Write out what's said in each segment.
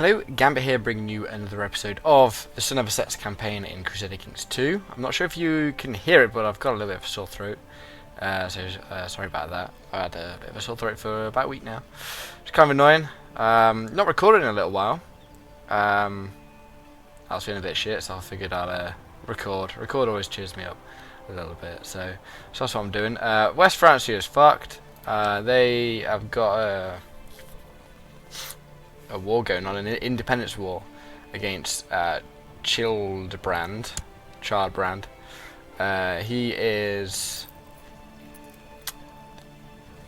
Hello, Gambit here, bringing you another episode of the Son of Wessex campaign in Crusader Kings II. I'm not sure if you can hear it, but I've got a little bit of a sore throat, sorry about that. I had a bit of a sore throat for about a week now. It's kind of annoying. Not recorded in a little while. I was feeling a bit shit, so I figured I'll record. Record always cheers me up a little bit, so that's what I'm doing. West Francia is fucked. They have got a war going on, an independence war against Childbrand. He is.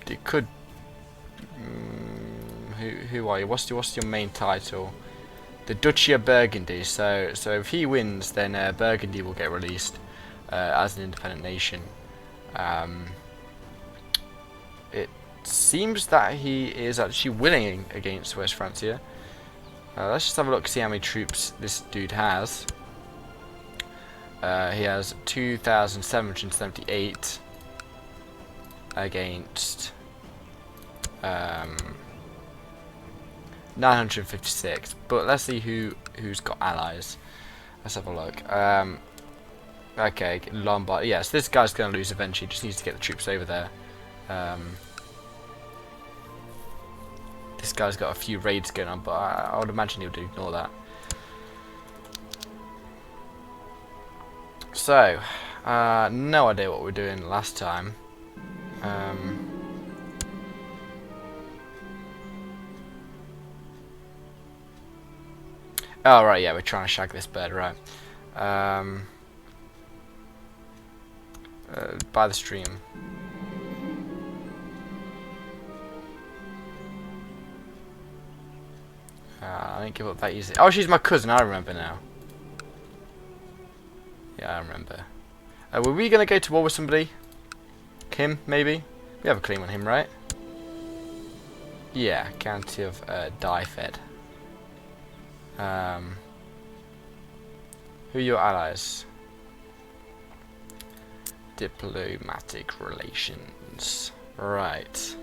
It could. Who are you? What's your main title? The Duchy of Burgundy. So if he wins, then Burgundy will get released as an independent nation. It seems that he is actually winning against West Francia. Let's just have a look, see how many troops this dude has. He has 2,778 against 956. But let's see who's got allies. Let's have a look. Okay, Lombard. Yes, this guy's going to lose eventually. Just needs to get the troops over there. This guy's got a few raids going on, but I would imagine he would ignore that. So, no idea what we were doing last time. Oh, right, yeah, we're trying to shag this bird, right. By the stream. I didn't give up that easy. Oh, she's my cousin, I remember now. Yeah, I remember. Were we going to go to war with somebody? Him, maybe? We have a claim on him, right? Yeah, County of Dyfed. Who are your allies? Diplomatic relations. Right.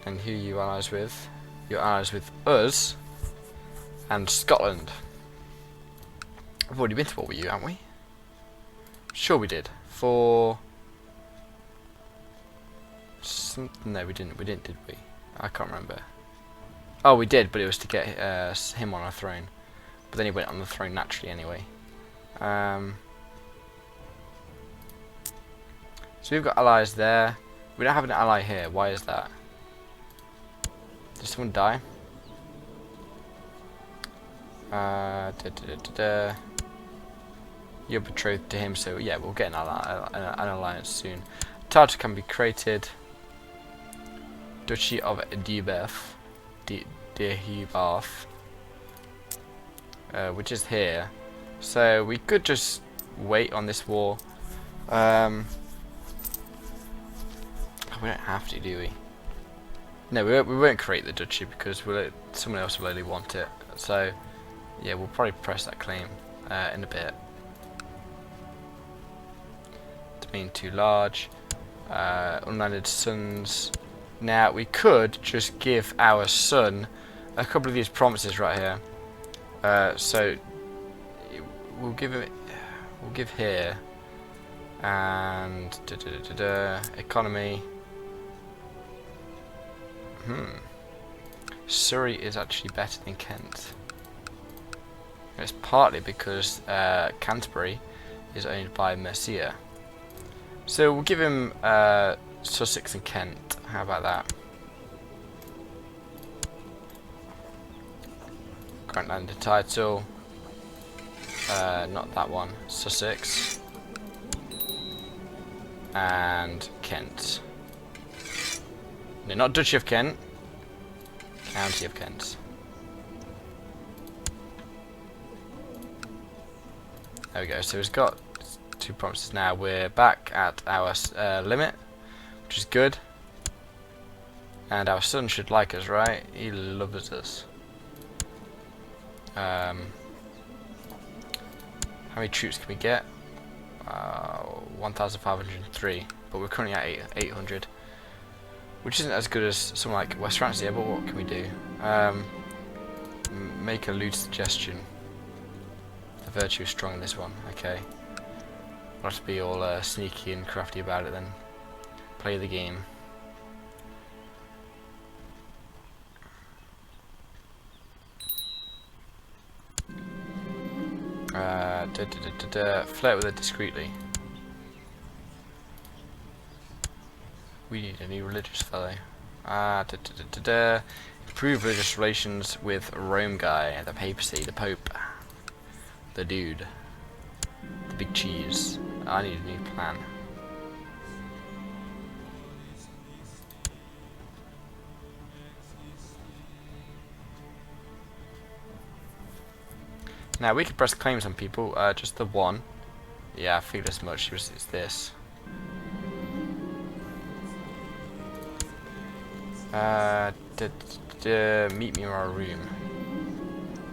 And who are you allies with? You're allies with us and Scotland. I've already been to war with you, haven't we? Sure we did. For no, we didn't. We didn't, did we? I can't remember. Oh, we did, but it was to get him on a throne. But then he went on the throne naturally anyway. So we've got allies there. We don't have an ally here. Why is that? Did someone die? You're betrothed to him, so yeah, we'll get an alliance soon. Title can be created. Duchy of Deheubarth, which is here. So we could just wait on this war. We don't have to, do we? No, we won't create the duchy because someone else will only want it. So, yeah, we'll probably press that claim in a bit. Domain too large. Unlanded sons. Now, we could just give our son a couple of these promises right here. So, we'll give him. We'll give here. And economy. Surrey is actually better than Kent. And it's partly because Canterbury is owned by Mercia. So we'll give him Sussex and Kent. How about that? Grant landed title. Not that one. Sussex. And Kent. No, not Duchy of Kent. County of Kent. There we go. So we've got two promises now. We're back at our limit, which is good. And our son should like us, right? He loves us. How many troops can we get? 1,503. But we're currently at 800. Which isn't as good as someone like West Francia, but what can we do? Make a lewd suggestion. The virtue is strong in this one. Okay. I'll have to be all sneaky and crafty about it then. Play the game. Flirt with it discreetly. We need a new religious fellow. Improve religious relations with Rome guy, the papacy, the Pope, the dude, the big cheese. I need a new plan. Now we could press claims on people, just the one. Yeah, I figured as much. It's this. Meet me in our room.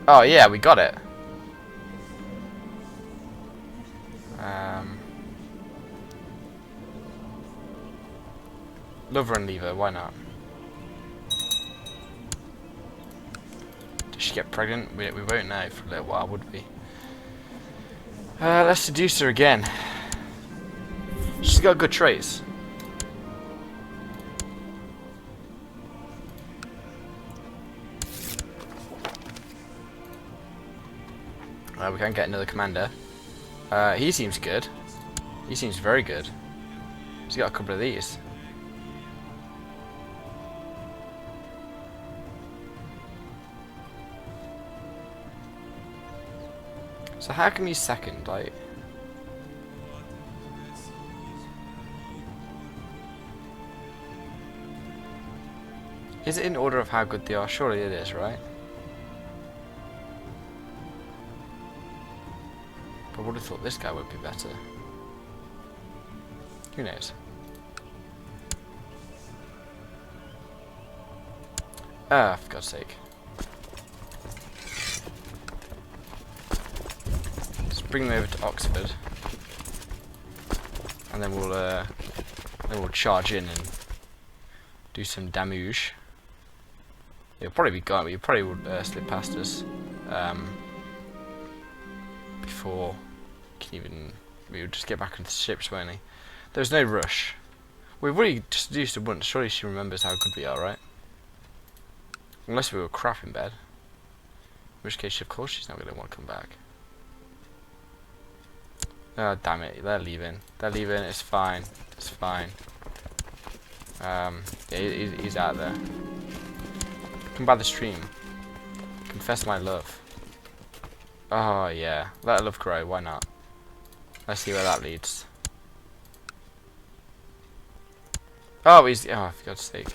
Oh yeah, we got it. Lover and lever, why not? Did she get pregnant? We won't know for a little while, would we? Let's seduce her again. She's got good traits. We can't get another commander. He seems good. He seems very good. He's got a couple of these. So how come he's second? Like, is it in order of how good they are? Surely it is, right? I would have thought this guy would be better. Who knows? Ah, for God's sake. Let's bring them over to Oxford. And then we'll charge in and do some damage. It'll probably be gone, but you probably would slip past us before we would just get back into the ships, won't we? There's no rush. We've already just used it once. Surely she remembers how good we are, right? Unless we were crap in bed. In which case, of course, she's not going to want to come back. Oh, damn it. They're leaving. They're leaving. It's fine. It's fine. Yeah, he's out there. Come by the stream. Confess my love. Oh, yeah. Let love grow. Why not? Let's see where that leads. Oh, he's... Oh, for God's sake.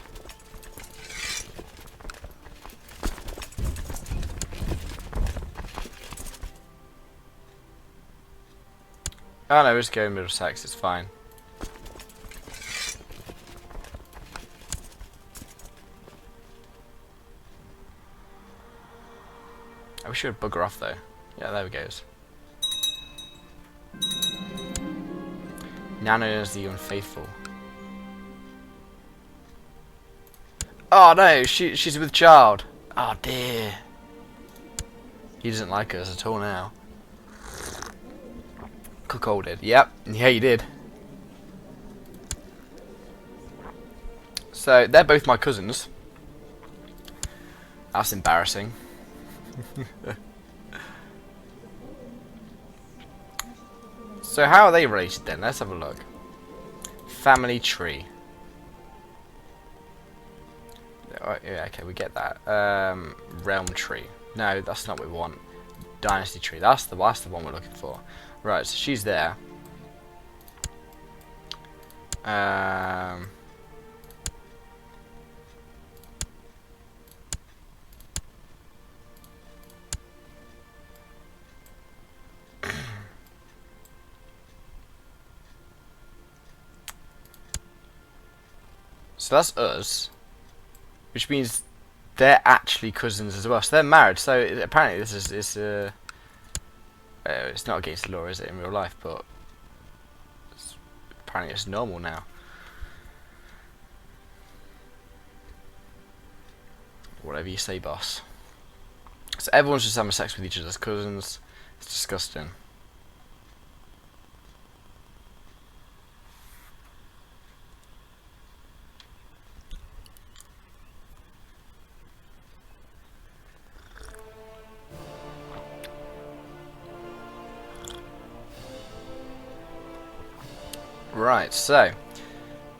Oh, no, we're just going Middlesex. It's fine. I wish we would bugger off, though. Yeah, there we go. Now known as the Unfaithful. Oh no, she's with child. Oh dear. He doesn't like us at all now. Cuckolded. Yep. Yeah, he did. So they're both my cousins. That's embarrassing. So how are they related then? Let's have a look. Family tree. Oh, yeah, okay, we get that. Realm tree. No, that's not what we want. Dynasty tree. That's the one we're looking for. Right, so she's there. So that's us, which means they're actually cousins as well. So they're married. So apparently this is it's not against the law, is it, in real life? But apparently it's normal now. Whatever you say, boss. So everyone's just having sex with each other's cousins. It's disgusting. Right, so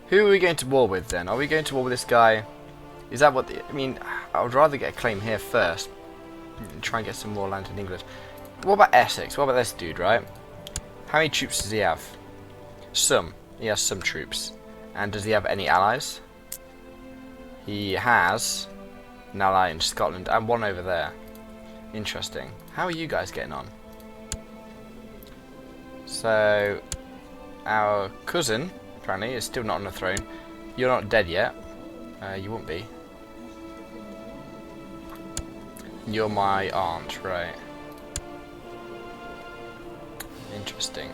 who are we going to war with then? Are we going to war with this guy? Is that what I mean, I would rather get a claim here first and try and get some more land in England. What about Essex? What about this dude, right? How many troops does he have? Some. He has some troops. And does he have any allies? He has an ally in Scotland and one over there. Interesting. How are you guys getting on? So, our cousin, apparently, is still not on the throne. You're not dead yet. You won't be. You're my aunt, right? Interesting.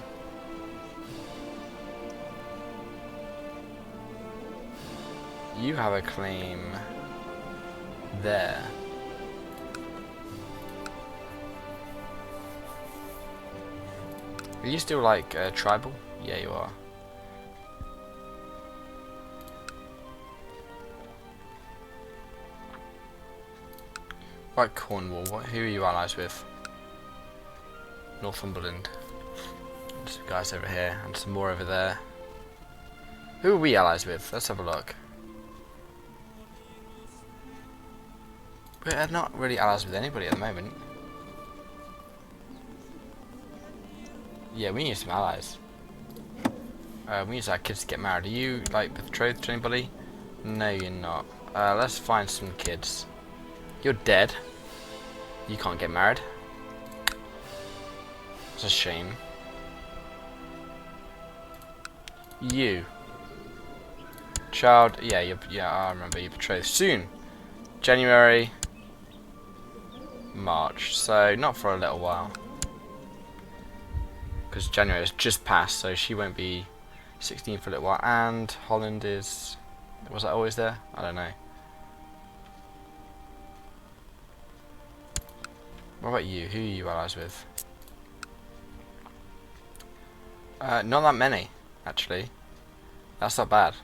You have a claim there. Are you still like tribal? Yeah, you are. Right, Cornwall. Who are you allies with? Northumberland. Some guys over here and some more over there. Who are we allies with? Let's have a look. We're not really allies with anybody at the moment. Yeah, we need some allies. We need our kids to get married. Are you like betrothed to anybody? No, you're not. Let's find some kids. You're dead. You can't get married. It's a shame. You. Child, yeah, I remember you betrothed. Soon. January. March. So, not for a little while. Because January has just passed, so she won't be 16 for a little while. And Holland is... Was that always there? I don't know. What about you? Who are you allies with? Not that many, actually. That's not bad.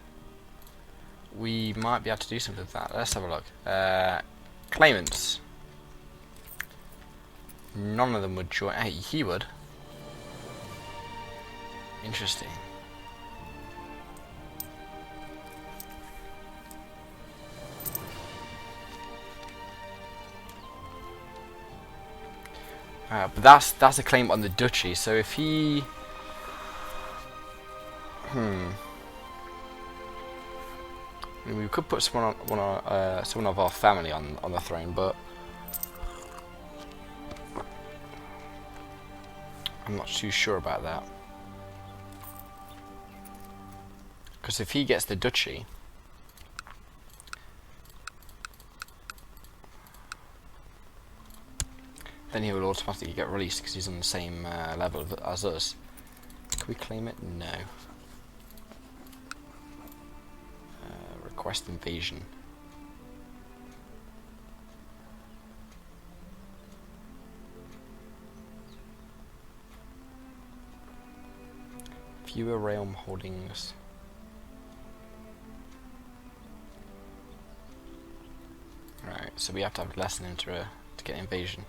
We might be able to do something with that. Let's have a look. Claimants. None of them would join. Hey, he would. Interesting. But that's a claim on the duchy. So if he, I mean, we could put someone of our family on the throne, but I'm not too sure about that. Because if he gets the duchy, then he will automatically get released because he's on the same level as us. Can we claim it? No. Request invasion. Fewer realm holdings. Right, so we have to have less than to get invasion.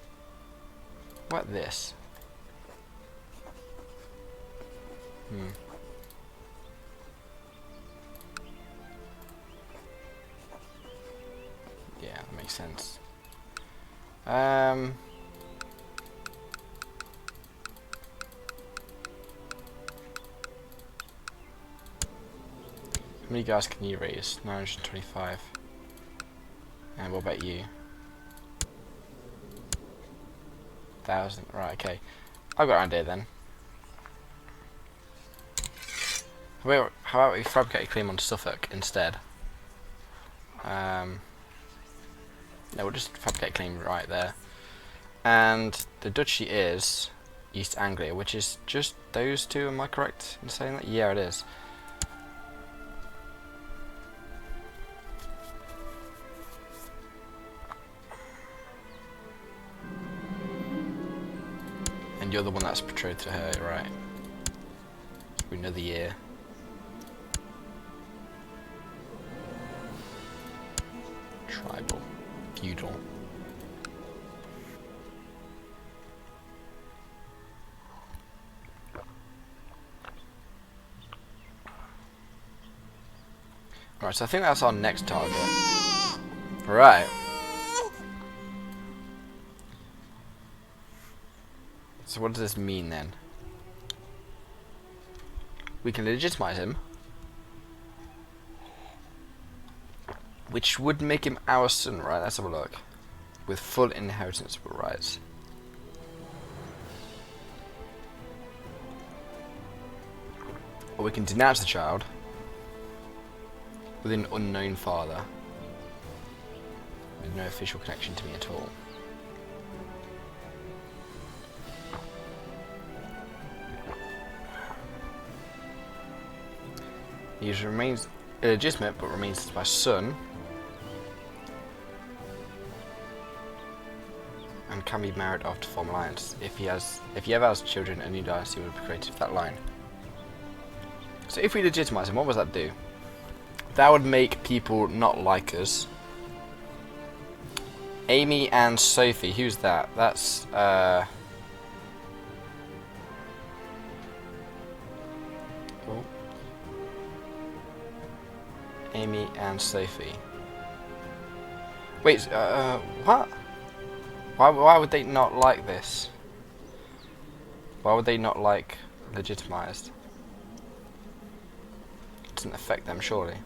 What about this? Yeah, that makes sense. How many guys can you raise? 925. And what about you? 1,000. Right, okay. I've got an idea then. How about we fabricate a claim on Suffolk instead? No, we'll just fabricate a claim right there. And the duchy is East Anglia, which is just those two, am I correct in saying that? Yeah, it is. And you're the one that's betrothed to her, right? For another year. Tribal. Feudal. Right, so I think that's our next target. Right. So what does this mean then? We can legitimize him, which would make him our son, right? Let's have a look. With full inheritable rights. Or we can denounce the child with an unknown father, with no official connection to me at all. He remains illegitimate, but remains my son, and can be married off to form alliance. If he ever has children, a new dynasty will be created for that line. So if we legitimize him, what does that do? That would make people not like us. Amy and Sophie, who's that? That's oh. Amy and Sophie. Wait, what? Why would they not like this? Why would they not like legitimized? It doesn't affect them, surely.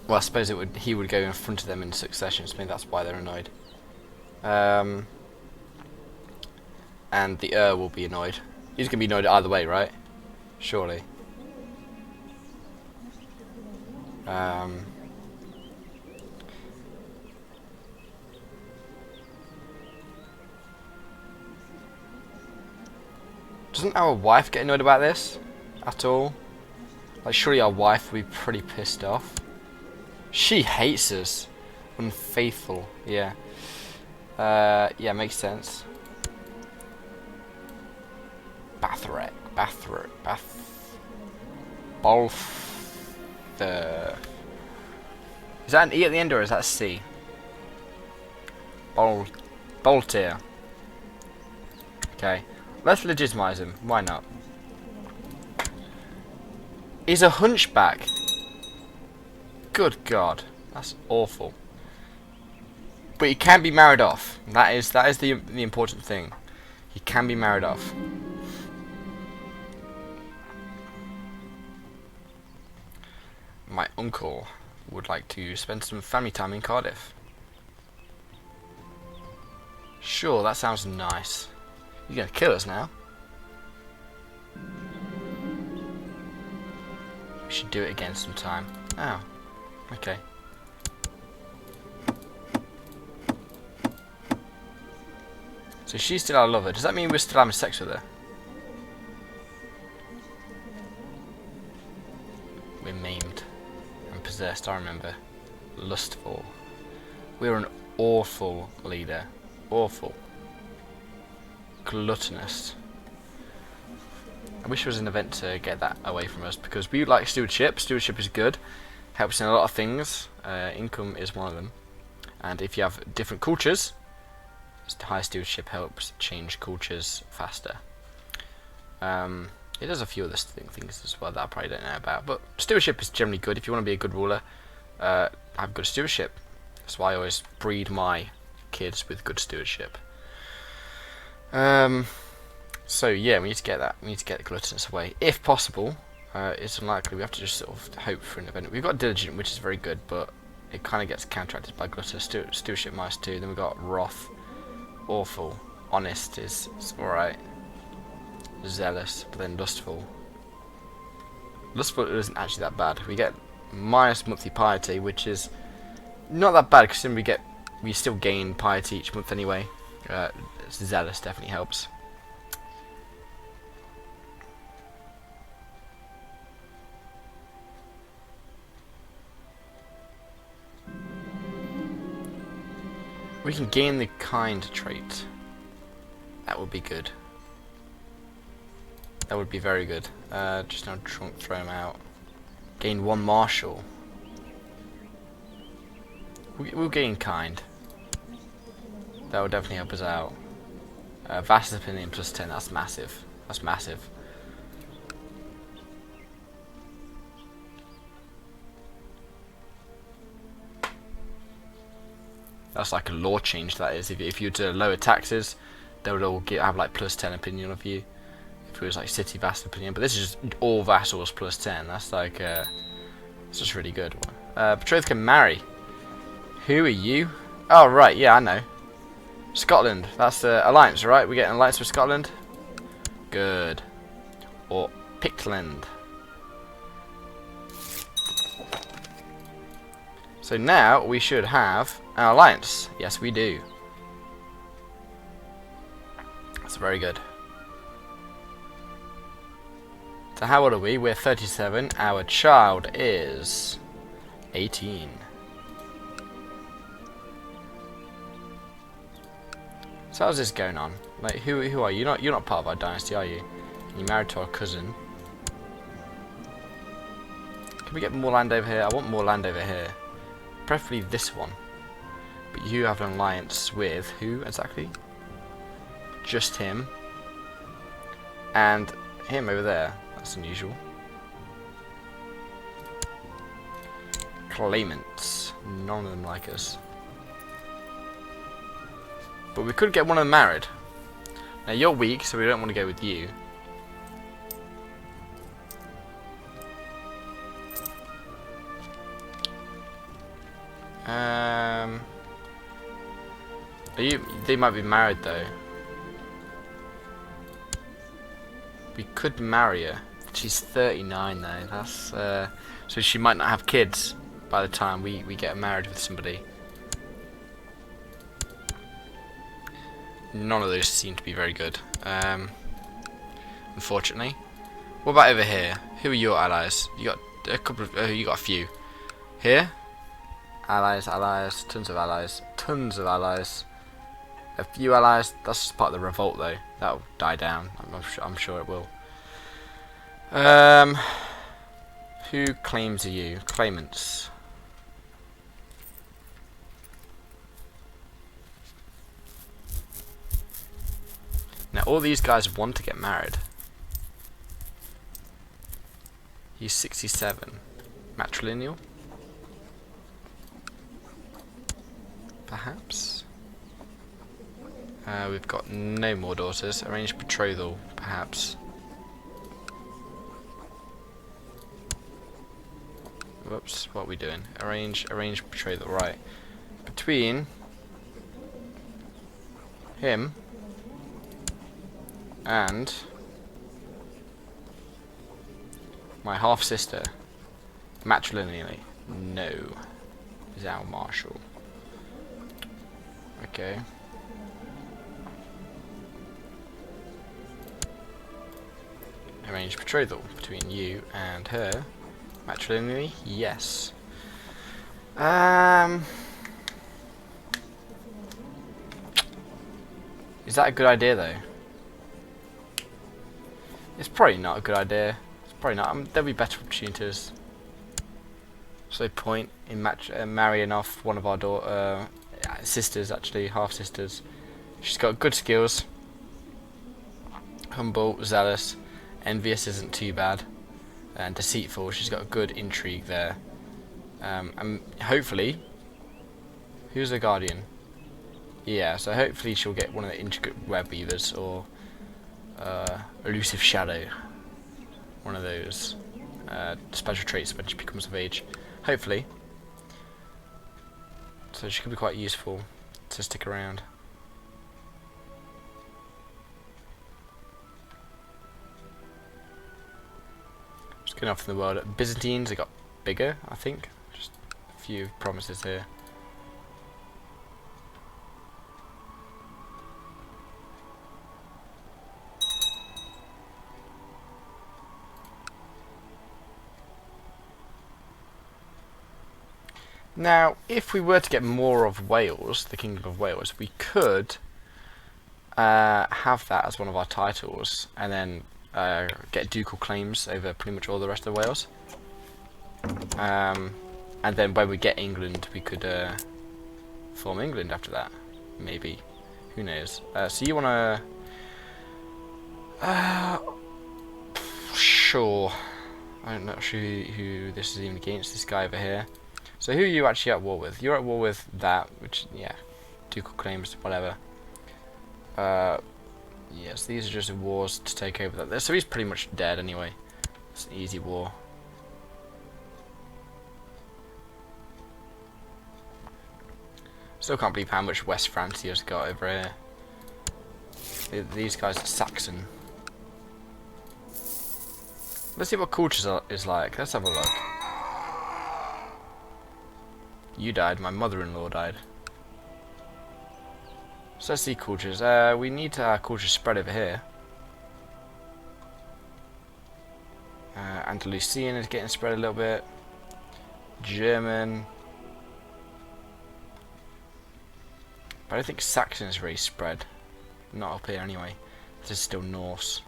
Well, I suppose it would. He would go in front of them in succession, so maybe that's why they're annoyed. And the will be annoyed. He's gonna be annoyed either way, right? Surely. Doesn't our wife get annoyed about this at all? Like, surely our wife would be pretty pissed off. She hates us. Unfaithful, yeah. Yeah, makes sense. Is that an E at the end or is that a C? Boltier. Okay. Let's legitimize him. Why not? He's a hunchback. Good God. That's awful. But he can be married off. That is the important thing. He can be married off. My uncle would like to spend some family time in Cardiff. Sure, that sounds nice. You're gonna kill us now. We should do it again sometime. Oh, okay. So she's still our lover. Does that mean we're still having sex with her? We're maimed and possessed, I remember. Lustful. We're an awful leader. Awful. Gluttonous. I wish there was an event to get that away from us, because we like stewardship. Stewardship is good. Helps in a lot of things. Income is one of them. And if you have different cultures, high stewardship helps change cultures faster. It does a few other things as well that I probably don't know about. But stewardship is generally good. If you want to be a good ruler, have good stewardship. That's why I always breed my kids with good stewardship. So yeah, we need to get that. We need to get the gluttonous away, if possible. It's unlikely. We have to just sort of hope for an event. We've got diligent, which is very good, but it kind of gets counteracted by gluttonous. Stewardship minus 2. Then we've got wrath. Awful. Honest is alright. Zealous, but then lustful. Lustful isn't actually that bad. We get minus monthly piety, which is not that bad because then we still gain piety each month anyway. Zealous definitely helps. We can gain the kind trait. That would be good. That would be very good. Just now trunk, throw him out. Gain 1 marshal. We'll gain kind. That will definitely help us out. Vast opinion plus 10. That's massive. That's massive. That's like a law change. That is. If you were to lower taxes, they would all have like plus 10 opinion of you. If it was like city vast opinion, but this is just all vassals plus 10. That's like it's just really good. Betrothed can marry. Who are you? Oh right, yeah, I know. Scotland. That's the alliance, right? We get an alliance with Scotland. Good. Or Pictland. So now we should have an alliance. Yes, we do. That's very good. So how old are we? We're 37. Our child is 18. So how's this going on? Like, who are you? You're not part of our dynasty, are you? You're married to our cousin. Can we get more land over here? I want more land over here. Preferably this one. But you have an alliance with who exactly? Just him. And him over there. That's unusual. Claimants. None of them like us. But we could get one of them married. Now you're weak, so we don't want to go with you. They might be married though. We could marry her. She's 39 though. That's so she might not have kids by the time we get her married with somebody. None of those seem to be very good. Unfortunately. What about over here? Who are your allies? You got a couple of. You got a few. Here. Allies, allies, tons of allies, tons of allies. A few allies. That's just part of the revolt, though. That'll die down. I'm sure it will. Who claims are you? Claimants. Now all these guys want to get married. He's 67. Matrilineal? Perhaps? We've got no more daughters. Arranged betrothal, perhaps. Whoops, what are we doing? Arrange betrothal, right. Between him and my half-sister, matrilineally. No. Is our marshal. Okay. Arrange betrothal between you and her. Matrilineally, yes. Is that a good idea though? It's probably not a good idea. It's probably not. There'll be better opportunities. So point in marrying off one of our sisters, actually half sisters. She's got good skills. Humble, zealous, envious isn't too bad, and deceitful. She's got a good intrigue there. And hopefully, who's the guardian? Yeah, so hopefully she'll get one of the intricate web weavers or elusive shadow. One of those special traits when she becomes of age. Hopefully. So she could be quite useful to stick around. Just going off in the world. Byzantines, they got bigger, I think. Just a few promises here. Now, if we were to get more of Wales, the Kingdom of Wales, we could have that as one of our titles, and then get ducal claims over pretty much all the rest of Wales. And then when we get England, we could form England after that, maybe. Who knows? So you wanna? Sure. I'm not sure who this is even against. This guy over here. So who are you actually at war with? You're at war with that, which yeah, ducal claims, whatever. Yes, these are just wars to take over that. So he's pretty much dead anyway. It's an easy war. Still can't believe how much West France he has got over here. These guys are Saxon. Let's see what culture is like. Let's have a look. You died. My mother-in-law died. So let's see cultures. We need our culture spread over here. Andalusian is getting spread a little bit. German. But I don't think Saxon is really spread. Not up here anyway. This is still Norse.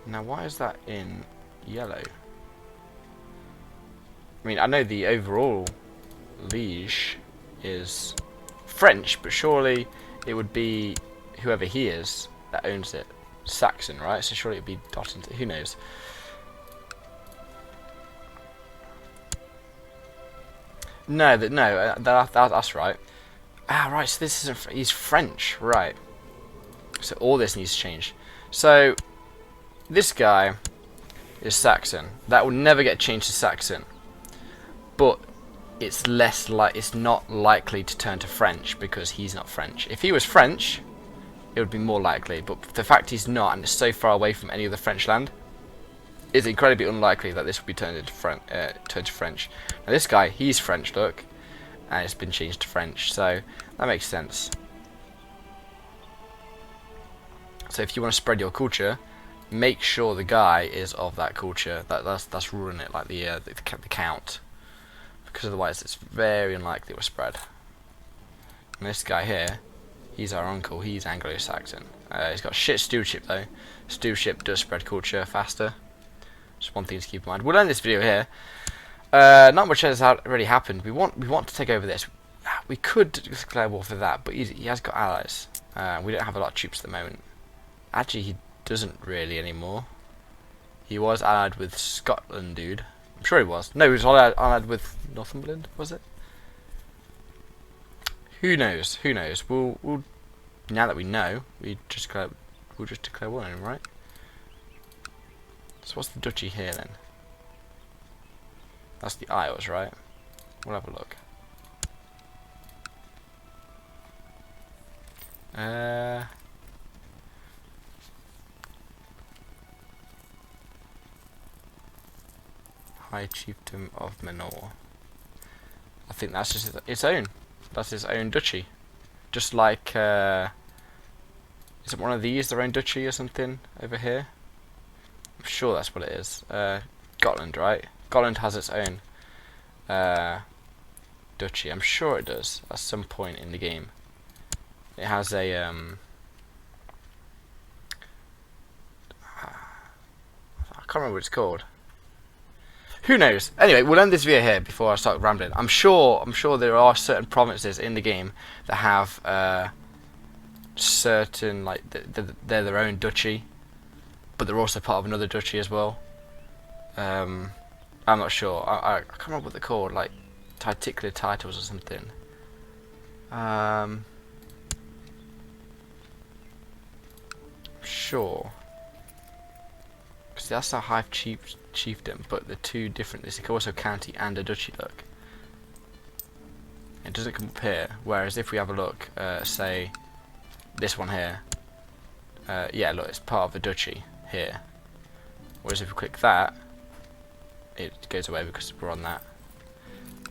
Now why is that in yellow? I mean, I know the overall liege is French, but surely it would be whoever he is that owns it. Saxon, right? So surely it would be dotted into, who knows? No, that's right. Ah, right, so this isn't, he's French, right. So all this needs to change. So, this guy is Saxon. That will never get changed to Saxon. But it's it's not likely to turn to French because he's not French. If he was French, it would be more likely. But the fact he's not, and it's so far away from any other French land, it's incredibly unlikely that this will be turned into French. Now this guy, he's French, look, and it's been changed to French, so that makes sense. So if you want to spread your culture, make sure the guy is of that culture. That's ruling it, like the count, because otherwise it's very unlikely it will spread. And this guy here, he's our uncle. He's Anglo-Saxon. He's got shit stewardship though. Stewardship does spread culture faster. Just one thing to keep in mind. We'll end this video here. Not much has already happened. We want to take over this. We could declare war for that, but he has got allies. We don't have a lot of troops at the moment. Actually, he doesn't really anymore. He was allied with Scotland, dude. I'm sure he was. No, he was allied with Northumberland, was it? Who knows? Who knows? We'll now that we know, we'll just declare war on him, right? So what's the duchy here then? That's the Isles, right? We'll have a look. High Chiefdom of Menor. I think that's just its own. That's his own duchy. Just like, is it one of these their own duchy or something over here? I'm sure that's what it is. Scotland, right? Scotland has its own duchy. I'm sure it does at some point in the game. It has a I can't remember what it's called. Who knows? Anyway, we'll end this video here before I start rambling. I'm sure there are certain provinces in the game that have certain, like, they're their own duchy, but they're also part of another duchy as well. I'm not sure. I can't remember what they're called, like particular titles or something. Sure. Because that's a high chiefdom, but they're two different. This is also county and a duchy. Look, it doesn't come up here. Whereas if we have a look, say this one here, yeah, look, it's part of a duchy here. Whereas if we click that, it goes away because we're on that.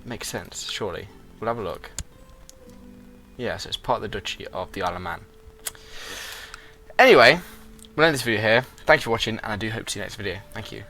Makes sense, surely. We'll have a look. Yeah, so it's part of the Duchy of the Isle of Man. Anyway, we'll end this video here. Thanks for watching, and I do hope to see you next video. Thank you.